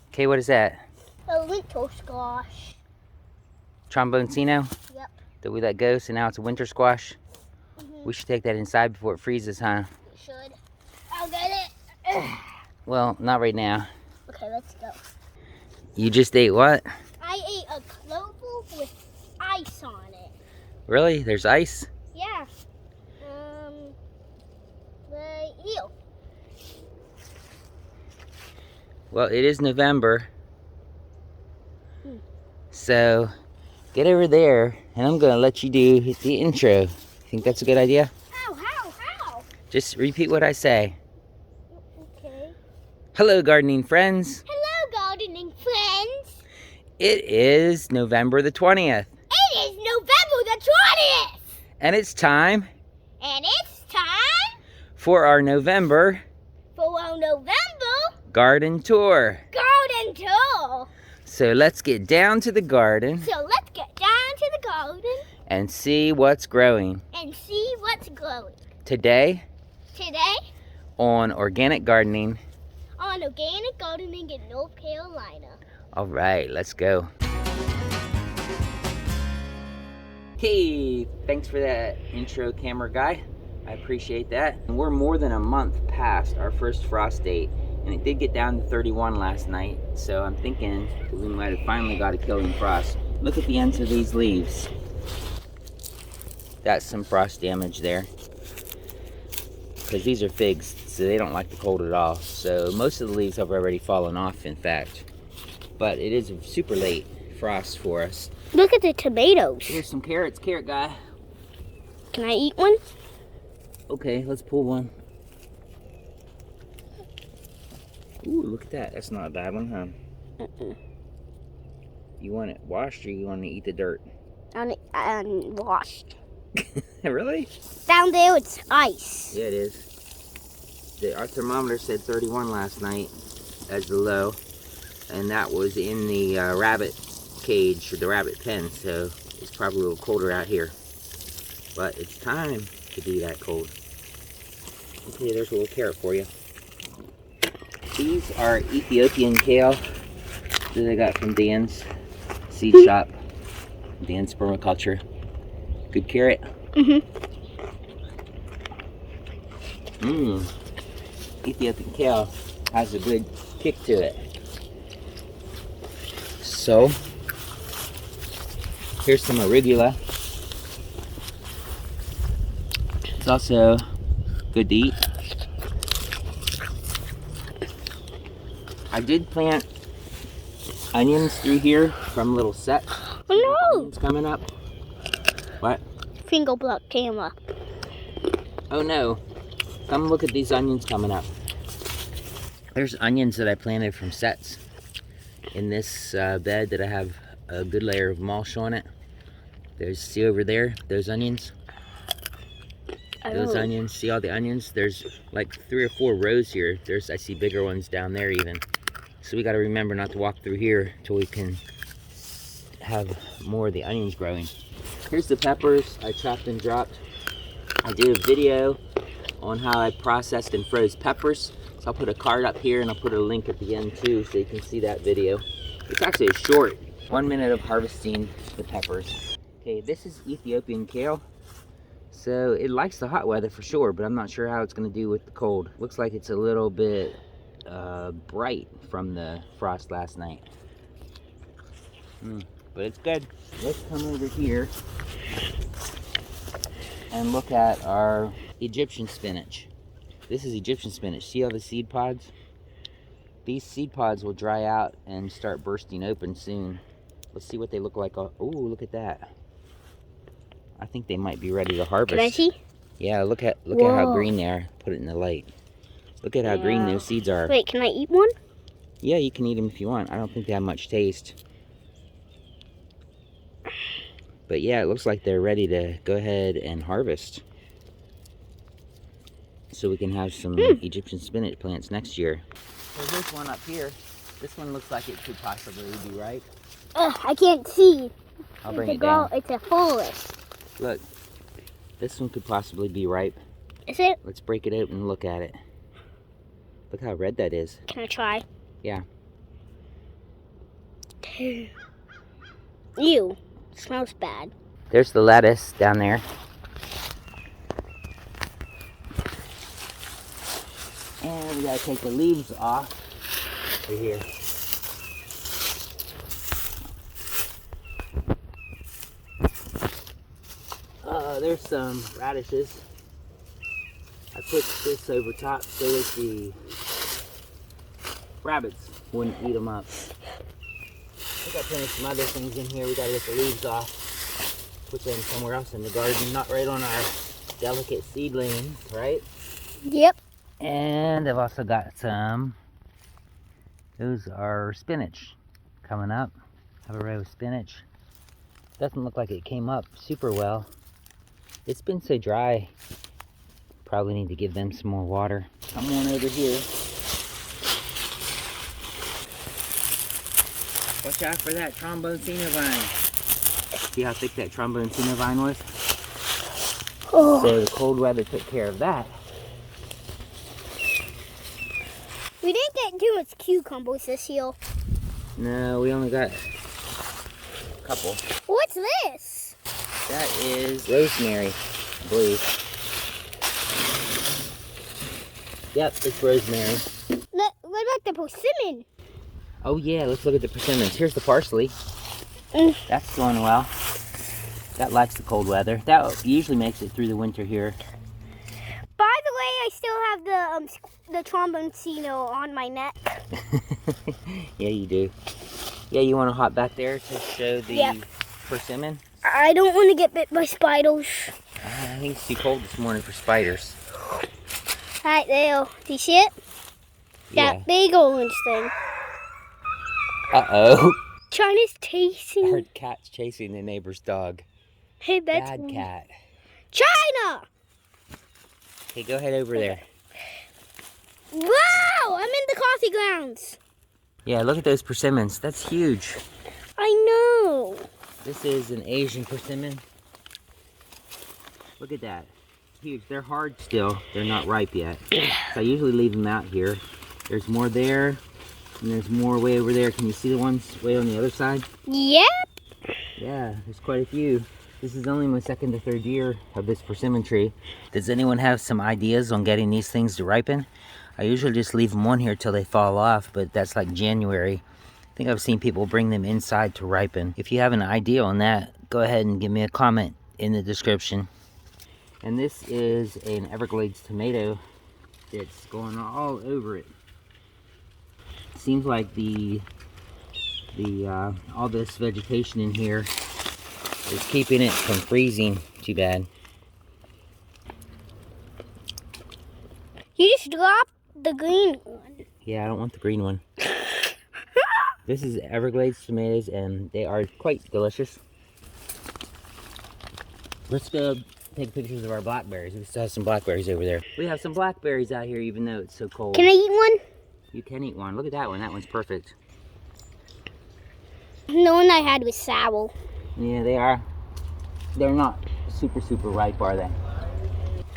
Okay, what is that? A winter squash. Tromboncino? Yep. That we let go, so now it's a winter squash? We should take that inside before it freezes, huh? We should. I'll get it. Well, not right now. Okay, let's go. You just ate what? I ate a clover with ice on it. Really? There's ice? Yeah. Right here. Well, it is November. So, get over there, and I'm going to let you do the intro. You think that's a good idea? How? Just repeat what I say. Okay. Hello, gardening friends. Hello, gardening friends. It is November the 20th. It is November the 20th. And it's time And it's time for our November garden tour. Garden tour. So let's get down to the garden So let's get down to the garden and see what's growing. and see what's growing. Today Today on organic gardening. on organic gardening in North Carolina. All right, let's go. Hey, thanks for that intro, camera guy. I appreciate that. And we're more than a month past our first frost date, and it did get down to 31 last night, so I'm thinking we might have finally got a killing frost. Look at the ends of these leaves. That's some frost damage there. Because these are figs, so they don't like the cold at all. So most of the leaves have already fallen off, in fact. But it is a super late frost for us. Look at the tomatoes. Here's some carrots, carrot guy. Can I eat one? Okay, let's pull one. Ooh, look at that. That's not a bad one, huh? You want it washed or you want to eat the dirt? Washed. Really? Down there it's ice. Yeah, it is. Our thermometer said 31 last night as the low. And that was in the rabbit cage, or the rabbit pen, so it's probably a little colder out here. But it's time to be that cold. Okay, there's a little carrot for you. These are Ethiopian kale that I got from Dan's seed shop. Dan's permaculture. Good carrot. Ethiopian kale has a good kick to it. So, here's some arugula. It's also good to eat. I did plant onions through here from little sets. Oh no! Onions coming up. What? Finger block camera. Oh no. Come look at these onions coming up. There's onions that I planted from sets in this bed that I have a good layer of mulch on it. There's, see over there, those onions? Those onions, see all the onions? There's like 3 or 4 rows here. I see bigger ones down there even. So we gotta remember not to walk through here till we can have more of the onions growing. Here's the peppers I chopped and dropped. I did a video on how I processed and froze peppers. So I'll put a card up here and I'll put a link at the end too so you can see that video. It's actually a short 1 minute of harvesting the peppers. Okay, this is Ethiopian kale. So it likes the hot weather for sure, but I'm not sure how it's going to do with the cold. Looks like it's a little bit bright from the frost last night. But it's good. Let's come over here and look at our Egyptian spinach. This is Egyptian spinach. See all the seed pods? These seed pods will dry out and start bursting open soon. Let's see what they look like. Oh, look at that. I think they might be ready to harvest. Can I see? Yeah, look at how green they are. Put it in the light. Look at how green those seeds are. Wait, can I eat one? Yeah, you can eat them if you want. I don't think they have much taste. But yeah, it looks like they're ready to go ahead and harvest. So we can have some Egyptian spinach plants next year. So there's one up here. This one looks like it could possibly be ripe. I can't see. I'll bring it down. It's a forest. Look, this one could possibly be ripe. Is it? Let's break it open and look at it. Look how red that is. Can I try? Yeah. Ew. Smells bad. There's the lettuce down there. And we gotta take the leaves off right here. There's some radishes. I put this over top so that the rabbits wouldn't eat them up. I got plenty of some other things in here. We gotta get the leaves off. Put them somewhere else in the garden, not right on our delicate seedlings, right? Yep. And I've also got some, those are spinach coming up. Have a row of spinach. Doesn't look like it came up super well. It's been so dry. Probably need to give them some more water. Come on over here. Watch out for that tromboncino vine. See how thick that tromboncino vine was? Oh. So the cold weather took care of that. We didn't get too much cucumbers this year. No, we only got a couple. What's this? That is rosemary, I believe. Yep, it's rosemary. What about the persimmon? Oh yeah, let's look at the persimmons. Here's the parsley. That's going well. That likes the cold weather. That usually makes it through the winter here. By the way, I still have the tromboncino on my neck. Yeah, you do. Yeah, you want to hop back there to show the persimmon? I don't want to get bit by spiders. I think it's too cold this morning for spiders. Right there. Do you see it? Yeah. That big orange thing. Uh-oh. China's chasing. Our cat's chasing the neighbor's dog. Hey, that's Bad cat. China! Okay, go ahead over there. Wow! I'm in the coffee grounds. Yeah, look at those persimmons. That's huge. I know. This is an Asian persimmon. Look at that. Huge. They're hard still. They're not ripe yet. So I usually leave them out here. There's more there, and there's more way over there. Can you see the ones way on the other side? Yep. Yeah, there's quite a few. This is only my second to third year of this persimmon tree. Does anyone have some ideas on getting these things to ripen? I usually just leave them on here till they fall off, but that's like January. I think I've seen people bring them inside to ripen. If you have an idea on that, go ahead and give me a comment in the description. And this is an Everglades tomato. It's going all over it. Seems like all this vegetation in here is keeping it from freezing too bad. You just dropped the green one. Yeah, I don't want the green one. This is Everglades tomatoes, and they are quite delicious. Let's go take pictures of our blackberries. We still have some blackberries over there. We have some blackberries out here, even though it's so cold. Can I eat one? You can eat one. Look at that one. That one's perfect. The one I had was sour. Yeah, they are. They're not super ripe, are they?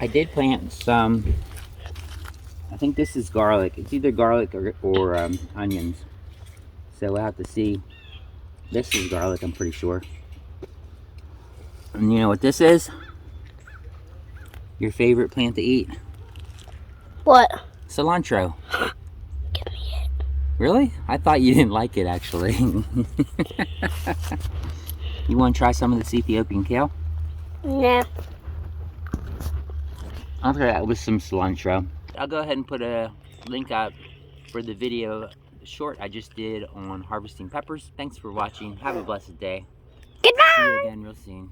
I did plant some. I think this is garlic. It's either garlic or onions. So we'll have to see. This is garlic, I'm pretty sure. And you know what this is? Your favorite plant to eat? What? Cilantro. Give me it. Really? I thought you didn't like it, actually. You want to try some of this Ethiopian kale? No. I'll try that with some cilantro. I'll go ahead and put a link up for the video short I just did on harvesting peppers. Thanks for watching. Have a blessed day. Goodbye. See you again real soon.